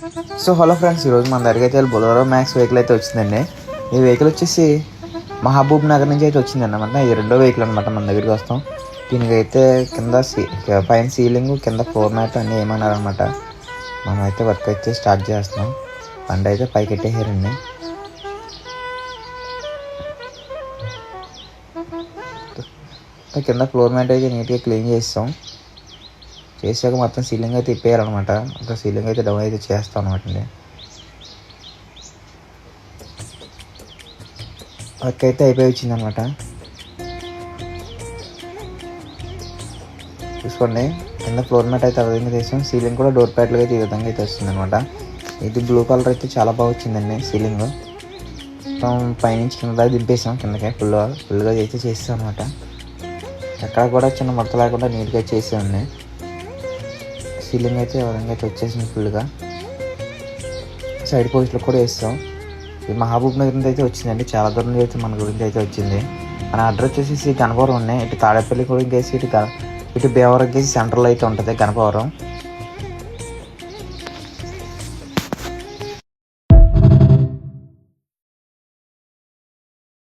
So hello friends, ఈరోజు మన దగ్గరికి అయితే బొలెరో మ్యాక్స్ వెహికల్ అయితే వచ్చిందండి. ఈ వెహికల్ వచ్చేసి మహబూబ్ నగర్ నుంచి అయితే వచ్చింది అన్నమాట. ఈ రెండో వెహికల్ అనమాట మన దగ్గరికి వస్తాం. దీనికైతే కింద పైన సీలింగ్, కింద ఫ్లోర్ మ్యాట్ అన్నీ ఏమన్నారనమాట. మనం అయితే వర్క్ అయితే స్టార్ట్ చేస్తున్నాం. బండి అయితే పైకి ఎట్టేసారండి. కింద ఫ్లోర్ మ్యాట్ అయితే నీట్గా క్లీన్ చేస్తాం. చేసాక మొత్తం సీలింగ్ అయితే ఇప్పేయాలన్నమాట. ఒక సీలింగ్ అయితే డౌన్ అయితే చేస్తాం అనమాట అండి. వర్క్ అయితే అయిపోయి వచ్చిందనమాట. చూసుకోండి, కింద ఫ్లోర్ మ్యాట్ అయితే ఆ విధంగా తీస్తాం. సీలింగ్ కూడా డోర్ ప్యాడ్లు అయితే ఈ విధంగా అయితే వస్తుంది అనమాట. ఇది బ్లూ కలర్ అయితే చాలా బాగా వచ్చిందండి. సీలింగ్ మొత్తం పైనుంచి కింద దాకా దింపేసాం. కిందకే ఫుల్గా అయితే చేస్తాం అనమాట. ఎక్కడ కూడా చిన్న మొత్తం లేకుండా నీట్గా చేసామండి. సీలింగ్ అయితే ఆ విధంగా అయితే వచ్చేసింది ఫుల్గా. సైడ్ పోస్టులు కూడా వేస్తాం. ఇది మహబూబ్ నగర్ నుంచి అయితే వచ్చిందండి. చాలా దూరం నుంచి అయితే మన గురించి అయితే వచ్చింది. మన అడ్రస్ వచ్చేసి గణపవరం ఉన్నాయి. ఇటు తాడేపల్లి కూడా ఇంకేసి ఇటు భీమవరం కేసి సెంటర్లో అయితే ఉంటుంది గణపవరం.